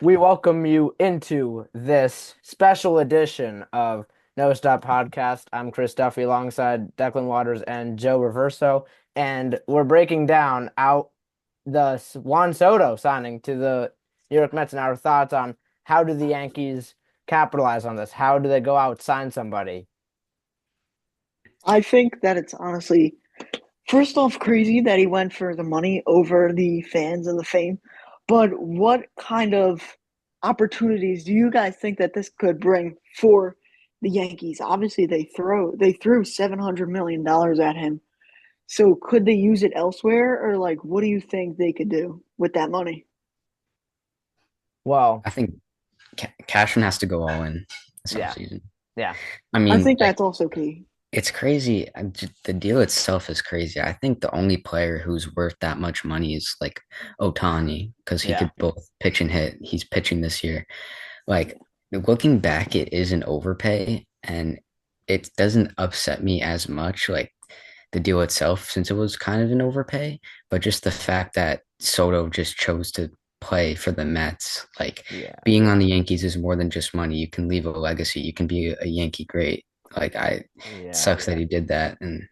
We welcome you into this special edition of NoStop podcast. I'm Chris Duffy alongside Declan Waters and Joe Reverso, and we're breaking down out the Juan Soto signing to the New York Mets and our thoughts on how do the Yankees capitalize on this? How do they go out sign somebody? I think that it's honestly, first off, crazy that he went for the money over the fans and the fame. But what kind of opportunities do you guys think that this could bring for the Yankees? Obviously, they threw $700 million at him. So could they use it elsewhere, or like, what do you think they could do with that money? Well, I think Cashman has to go all in this yeah, offseason. yeah, I I mean, think like that's also key. it's crazy. The deal itself is crazy. I think the only player who's worth that much money is like Otani because he yeah, could both pitch and hit. He's pitching this year. Like looking back, it is an overpay and it doesn't upset me as much. Like the deal itself, since it was kind of an overpay, but just the fact that Soto just chose to play for the Mets, like yeah, being on the Yankees is more than just money. You can leave a legacy. You can be a Yankee great. It yeah, sucks that he did that, and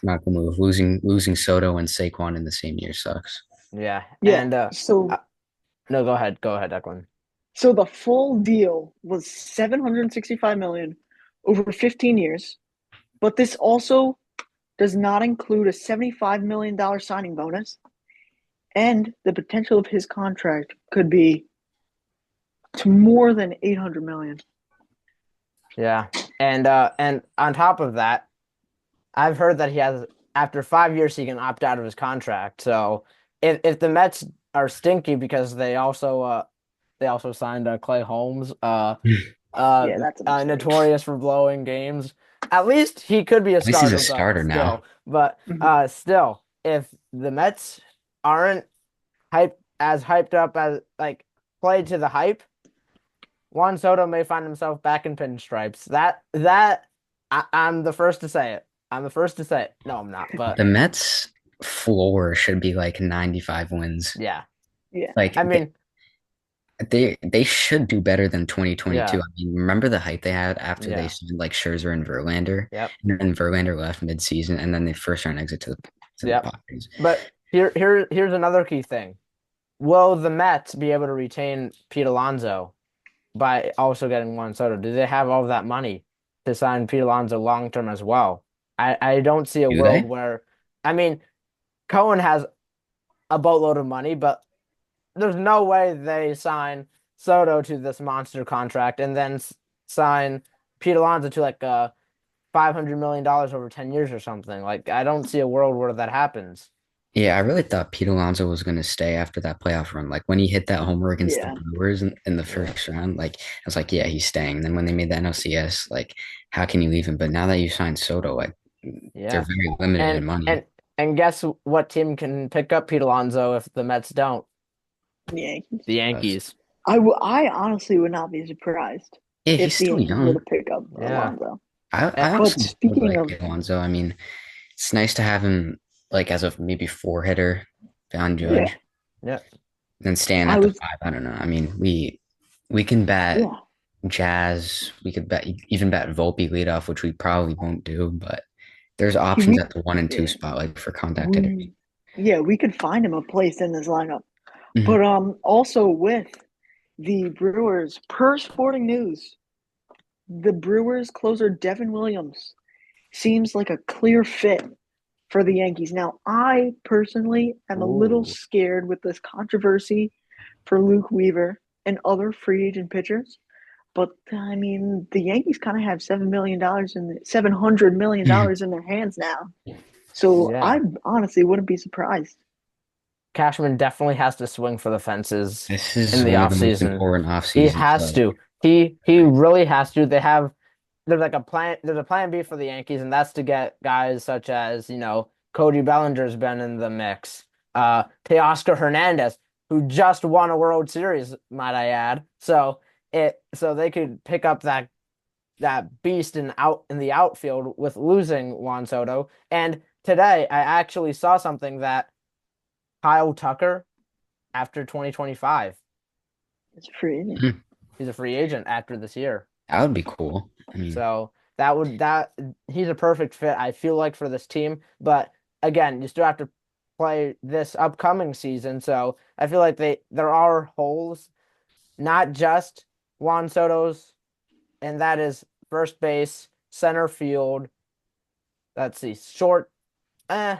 not the move. Losing Soto and Saquon in the same year sucks. yeah. Yeah. And uh, So no, go ahead, Declan. So the full deal was 765 million over 15 years, but this also does not include a $75 million signing bonus, and the potential of his contract could be to more than 800 million. Yeah. And on top of that, I've heard that he has after 5 years he can opt out of his contract. So if the Mets are stinky because they also signed Clay Holmes, Yeah, that's a mistake. notorious for blowing games. At least he could be a At least he's a starter, but starter now. still, if the Mets aren't hyped up as like played to the hype, Juan Soto may find himself back in pinstripes. I'm the first to say it. I'm the first to say it. No, I'm not. But The Mets floor should be like 95 wins. yeah, Yeah. Like I mean, they should do better than 2022. yeah, I mean, remember the hype they had after they yeah, signed like Scherzer and Verlander, yep, and then Verlander left mid-season, and then the first round exit to the yep. Padres. But here's another key thing. Will the Mets be able to retain Pete Alonso by also getting Juan Soto? Do they have all of that money to sign Pete Alonso long term as well? I don't see a Do world they? where, I mean, Cohen has a boatload of money, but there's no way they sign Soto to this monster contract and then sign Pete Alonso to like $500 million over 10 years or something. Like I don't see a world where that happens. Yeah, I really thought Pete Alonso was going to stay after that playoff run. Like when he hit that homer against the Yeah. Brewers in the Yeah. first round, like I was like, yeah, he's staying. And then when they made the NLCS, like, how can you leave him? But now that you signed Soto, like, they're Yeah. very limited And in money. and and guess what team can pick up Pete Alonso if the Mets don't? Yankees. The Us. Yankees. I honestly would not be surprised Yeah, if he's the still Yankees were young. to pick up Yeah. Alonso. I Eh, But also would speaking like of, Alonso. I mean, it's nice to have him like as a maybe four hitter behind yeah, Judge, yeah. then staying I at the was, five. I don't know. I mean, we can bat yeah. Jazz. We could bet even bat Volpe leadoff, which we probably won't do, but there's He, options we, at the one and two yeah, spot, like for contact hitters. we, yeah, we could find him a place in this lineup. Mhm. But also with the Brewers, per Sporting News, the Brewers closer Devin Williams seems like a clear fit for the Yankees. Now, I personally am a little Ooh. scared with this controversy for Luke Weaver and other free agent pitchers. But I mean, the Yankees kind of have $7 million in $700 million in their hands now. So I Yeah. honestly wouldn't be surprised. Cashman definitely has to swing for the fences This in is the one of the most offseason. important off He seasons. has Like, to. He really has to. There's a plan B for the Yankees, and that's to get guys such as, Cody Bellinger's been in the mix. Teoscar Hernandez, who just won a World Series, might I add. So they could pick up that beast in the outfield with losing Juan Soto. And today I actually saw something that Kyle Tucker after 2025. It's a free agent. Hmm, He's a free agent after this year. that would be cool. I mean, So that he's a perfect fit, I feel like, for this team. But again, you still have to play this upcoming season. So I feel like there are holes, not just Juan Soto's, and that is first base, center field, let's see, short,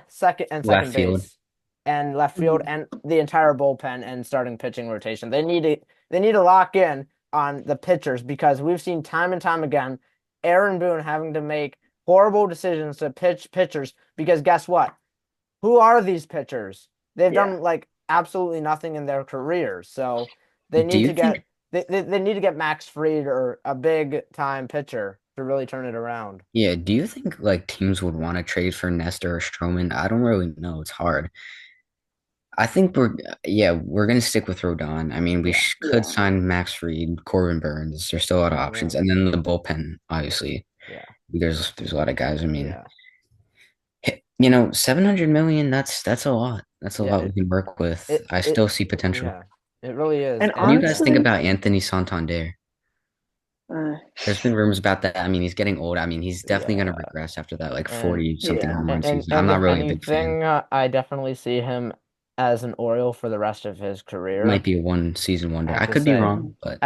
second left field. base, and left field, Mhm. and the entire bullpen and starting pitching rotation. They need to lock in on the pitchers because we've seen time and time again Aaron Boone having to make horrible decisions to pitch pitchers because guess what? Who are these pitchers? They've Yeah. done like absolutely nothing in their careers. So they Do need you to get think, they need to get Max Fried or a big time pitcher to really turn it around. yeah, do you think like teams would want to trade for Nestor or Stroman? I don't really know. It's hard. I think yeah, we're gonna stick with Rodon. I mean, we Yeah. could Yeah. sign Max Fried, Corbin Burns. There's still a lot of options, Yeah. and then the bullpen, obviously. Yeah. There's a lot of guys. I mean, Yeah. 700 million. That's a lot. That's a Yeah. lot we can work with. I It still see potential. yeah. It really is. And What do you And guys think honestly, about Anthony Santander? uh, There's been rumors about that. I mean, he's getting old. I mean, he's definitely going to yeah. regress after that, like And 40 something yeah. home run season. I'm and not if really a big fan. anything, I definitely see him as an Oriole for the rest of his Might career. be a one season I wonder. have I to could be say, wrong, but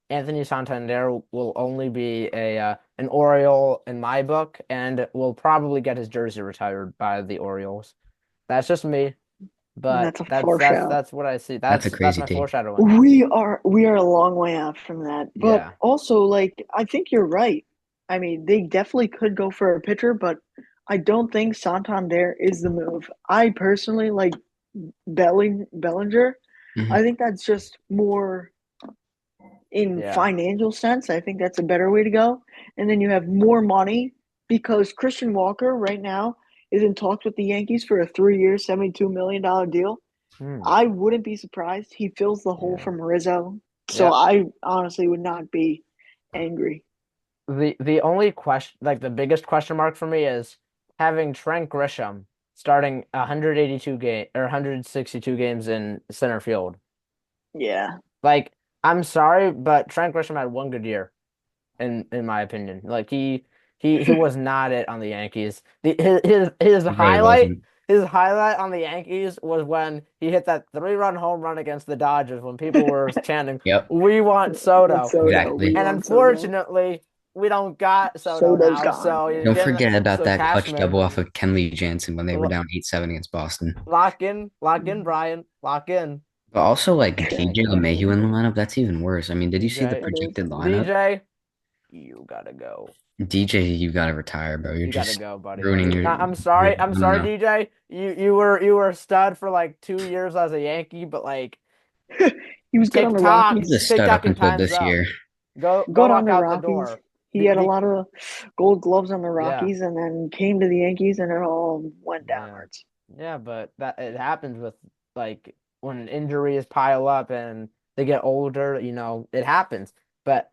Anthony Santander will only be a an Oriole in my book, and will probably get his jersey retired by the Orioles. That's just me, but That's a foreshadow. that's what I see. that's a That's crazy my take. foreshadowing. We are a long way out from that. But Yeah. also, like, I think you're right. I mean, they definitely could go for a pitcher, but I don't think Santander is the move. I personally like Bellinger. I Hmm. think that's just more in Yeah. financial sense. I think that's a better way to go. And then you have more money because Christian Walker right now is in talks with the Yankees for a 3 year, $72 million deal. Hmm. I wouldn't be surprised. He fills the hole Yeah. from Rizzo. So Yep. I honestly would not be angry. The only question, like the biggest question mark for me is having Trent Grisham starting 182 game or 162 games in center field. Yeah. Like, I'm sorry, but Trent Grisham had one good year in my opinion. Like he was not it on the Yankees. He really wasn't. His highlight on the Yankees was when he hit that 3-run home run against the Dodgers when people were chanting, Yep, "We want But Soto." Soto, we exactly. And want Soto. unfortunately, we don't got Soto Soto's now, gone. so you Yeah. Don't didn't. forget about So that clutch Cashman, double off of Kenley Jansen when they were lo- down 8-7 against Boston. lock in, Brian, lock in. But also like DJ LeMahieu Exactly. in the lineup, that's even worse. I mean, did you see the DJ, That is. projected lineup? DJ, you gotta go. DJ, you gotta retire, bro. You're You gotta just go, buddy. ruining your. I'm I don't sorry, know. DJ. You were a stud for like 2 years as a Yankee, but like He was good on the He was a Rockies. stud up TikTok and until time's this up. year. Go Good on walk the out the Rockies. door. He had a Be lot of gold gloves on the yeah, Rockies and then came to the Yankees and it all went yeah, downwards. yeah. But that it happens with like when injuries pile up and they get older. It happens. But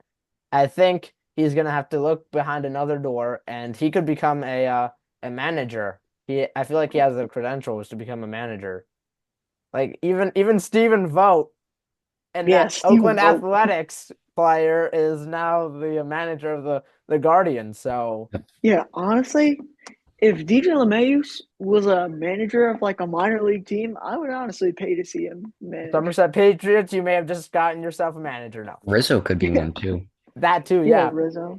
I think he's gonna have to look behind another door, and he could become a manager. I feel like he has the credentials to become a manager. Like even Stephen Vogt and Yeah, that Stephen Oakland Vogt. Athletics player is now the manager of the Guardians. So Yeah, honestly, if DJ LeMahieu was a manager of like a minor league team, I would honestly pay to see him manage. Somerset Patriots, you may have just gotten yourself a manager now. Rizzo could be Yeah, one too. That too, yeah, yeah. Rizzo,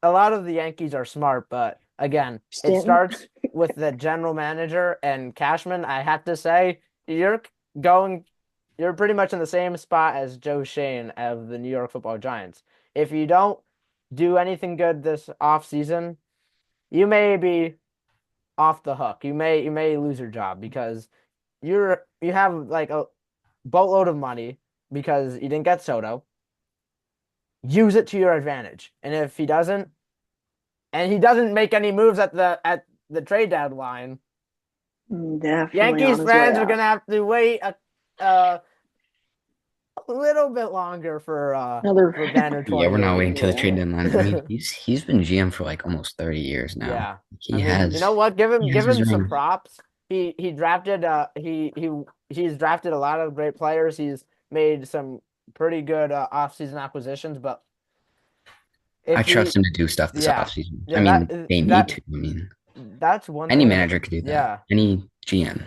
A lot of the Yankees are smart, but again, it Stanton. starts with the general manager and Cashman. I have to say, going, you're pretty much in the same spot as Joe Shane of the New York Football Giants. If you don't do anything good this offseason, you may be off the hook. You may lose your job because you have like a boatload of money because you didn't get Soto. Use it to your advantage. And if he doesn't make any moves at the trade deadline, Definitely Yankees on his way fans are out. gonna have to wait a little bit longer Another, for Banner Yeah, we're not waiting till the trade yeah. deadline. I mean, he's been GM for like almost 30 years now. Yeah. I He mean, you know has what? he Give has his him some rings. props. He's drafted a lot of great players. made some pretty good offseason acquisitions, but I if trust he, him to do stuff this yeah, offseason. I yeah, mean, they need to. I mean, that's one any thing. manager could do that. Yeah, Any GM.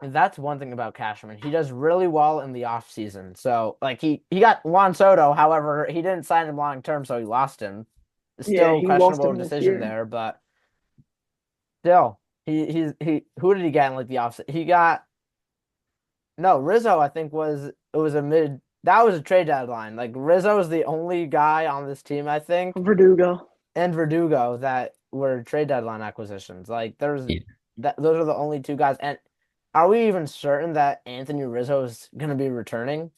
and that's one thing about Cashman. He does really well in the offseason. So like he got Juan Soto, however, he didn't sign him long term, so he lost him. Yeah, Still he lost questionable him this decision year. there, but still, he who did he get in like the offseason? He got no Rizzo. I think was a mid. That was a trade deadline. Like Rizzo is the only guy on this team, I think, Verdugo. and Verdugo that were trade deadline acquisitions. Like there's Yeah. those are the only two guys. And are we even certain that Anthony Rizzo is going to be returning?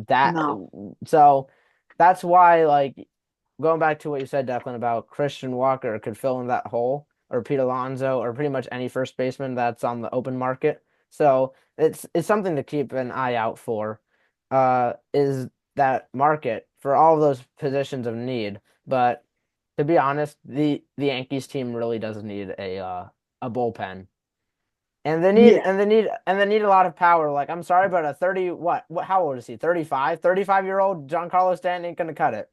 That No. so that's why like going back to what you said, Declan, about Christian Walker could fill in that hole, or Pete Alonso, or pretty much any first baseman that's on the open market. So it's something to keep an eye out for. Is that market for all of those positions of need. But to be honest, the Yankees team really does need a bullpen. Yeah, And they need a lot of power. Like I'm sorry, but a 30 what how old is he? 35? 35-year-old Giancarlo Stanton ain't gonna cut it.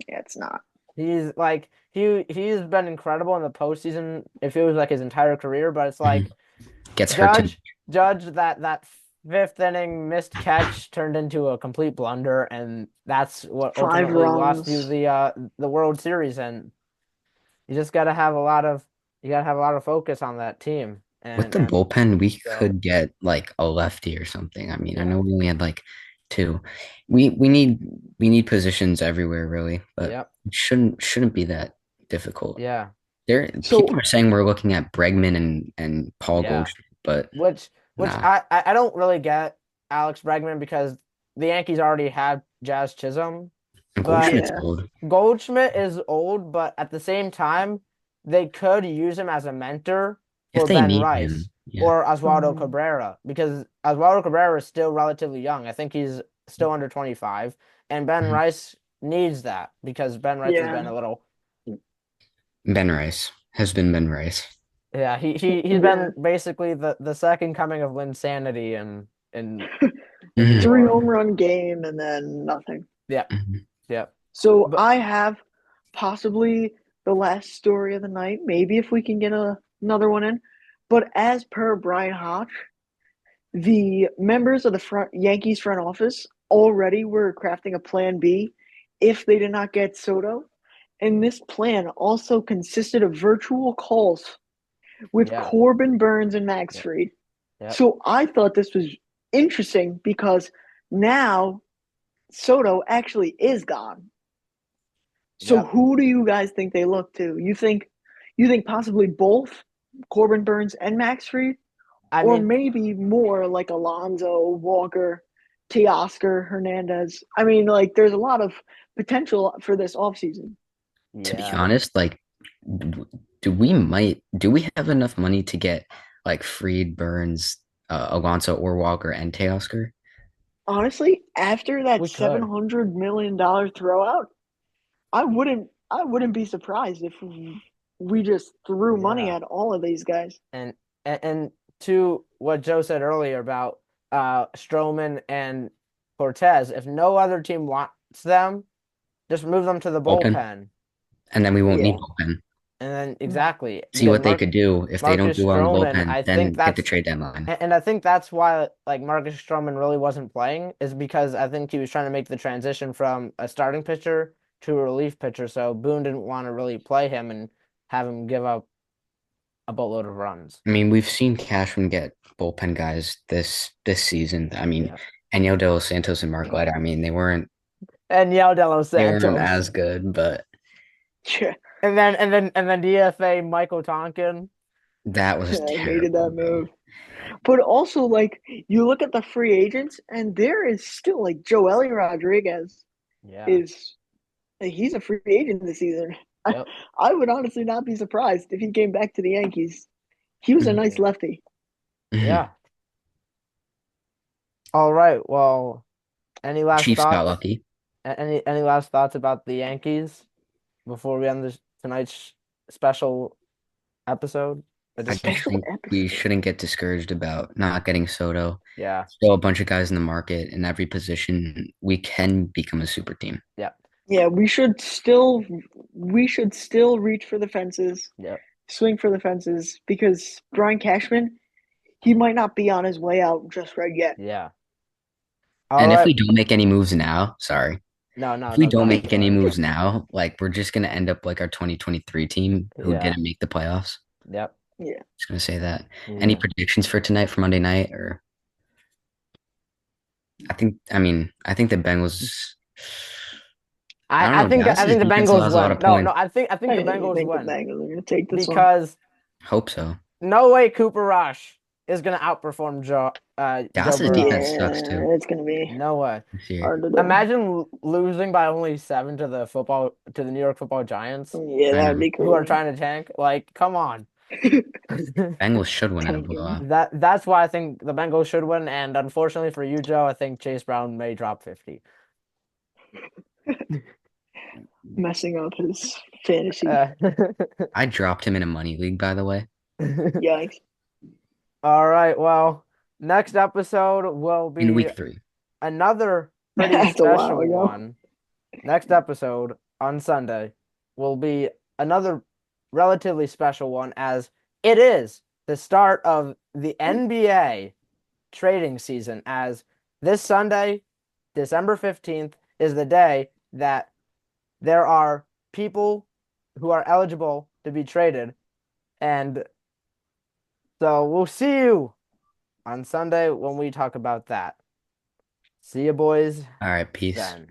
yeah, it's not. He's like he's been incredible in the postseason. It feels like his entire career, but it's Mhm. like Gets hurt too. Judge that fifth inning missed catch turned into a complete blunder, and that's what 5 ultimately lost you runs. the World Series. And you just gotta have a lot of focus on that team. With the And bullpen, we so could get like a lefty or something. I mean, I yeah, know we only had like two. We need positions everywhere, really, but yep, it shouldn't be that difficult. yeah, There, people So are saying we're looking at Bregman and Paul yeah. Goldschmidt, but Which nah, I don't really get Alex Bregman because the Yankees already have Jazz Chisholm, but Goldschmidt's yeah. old. Goldschmidt is old, but at the same time, they could use him as a mentor If for they Ben need Rice him, yeah. or Oswaldo Mhm. Cabrera because Oswaldo Cabrera is still relatively young. I think he's still under 25, and Ben Mhm. Rice needs that because Ben Rice has been Yeah. a little Ben Rice has been Ben Rice. yeah, he's Yeah. been basically the second coming of Linsanity in New Mhm. 3 home York. run game and then nothing. Yeah, Mhm. yeah. So But I have possibly the last story of the night. Maybe if we can get another one in. But as per Brian Hodge, the members of the front Yankees front office already were crafting a plan B if they did not get Soto. And this plan also consisted of virtual calls with yeah, Corbin Burns and Max yeah, Fried. yeah. So I thought this was interesting because now Soto actually is gone. So Yep. who do you guys think they look to? You think possibly both Corbin Burns and Max Fried, I or mean, maybe more like Alonso, Walker, Teoscar, Hernandez. I mean, like there's a lot of potential for this offseason. To be yeah. honest, like, do we have enough money to get like Freed, Burns, Alonso, or Walker and Teoscar? Honestly, after that We seven could. hundred million dollar throwout, I wouldn't be surprised if we just threw money Yeah. at all of these guys. And and to what Joe said earlier about Stroman and Cortez, if no other team wants them, just move them to the Bullpen, bullpen. and then we won't need Yeah. bullpen. And then exactly See because what they could do. If they don't Marcus do well in the Stroman, bullpen, I think then hit the that's trade deadline. and I think that's why like Marcus Stroman really wasn't playing is because I think he was trying to make the transition from a starting pitcher to a relief pitcher. So Boone didn't want to really play him and have him give up a boatload of runs. I mean, we've seen Cashman get bullpen guys this season. I mean, Yeah. Enyo De Los Santos and Mark Leiter. I mean, And Yao De Los they weren't Santos. as good, but Yeah. And then DFA Michael Tonkin. that was I hated terrible, that bro. move. But also, like, you look at the free agents, and there is still, like, Joely Rodriguez Yeah. is, he's a free agent this season. I, Yep. I would honestly not be surprised if he came back to the Yankees. He was a Mhm. nice Yeah. lefty. Mhm. Yeah. All right. Well, any last Chiefs got thoughts? lucky. Any last thoughts about the Yankees before we end this tonight's special episode? It I just just Special think we episode. shouldn't get discouraged about not getting Soto. yeah. Still a bunch of guys in the market in every position. We can become a super team. Yep. Yeah, we should still reach for the fences, Yep. swing for the fences because Brian Cashman, he might not be on his way out just right yet. Yeah. All And if right. we don't make any moves now, sorry, No, no, if we no, go don't ahead. make Go any ahead. moves now, like we're just gonna end up like our 2023 team who Yeah. didn't make the playoffs. Yep. Yeah. Just gonna say that. Any Yeah. predictions for tonight for Monday night? Or I think the Bengals. I don't I know. think I Dallas's think the defense Bengals allows a lot win. of No, no, points. I think the I Bengals think the win Bengals are going to take this one. because Hope so. no way Cooper Rush is gonna outperform Joe Dallas's Burrow. defense sucks too Yeah, it's going to be No way. this year. hard to do. Imagine losing by only 7 to the New York Football Giants, Yeah, I that would know. be who are crazy. trying to tank. Like, come on. Bengals should win in a Tanking, blowout. That's why I think the Bengals should win, and unfortunately for you, Joe, I think Chase Brown may drop 50. messing up his fantasy. Uh, I dropped him in a money league, by the way, Yikes. all right, well, next episode will in be week 3. another pretty That's a while special ago. one. Next episode on Sunday will be another relatively special one as it is the start of the NBA trading season as this Sunday, December 15th, is the day that there are people who are eligible to be traded. And so we'll see you on Sunday when we talk about that. See you, boys, All right, peace. then.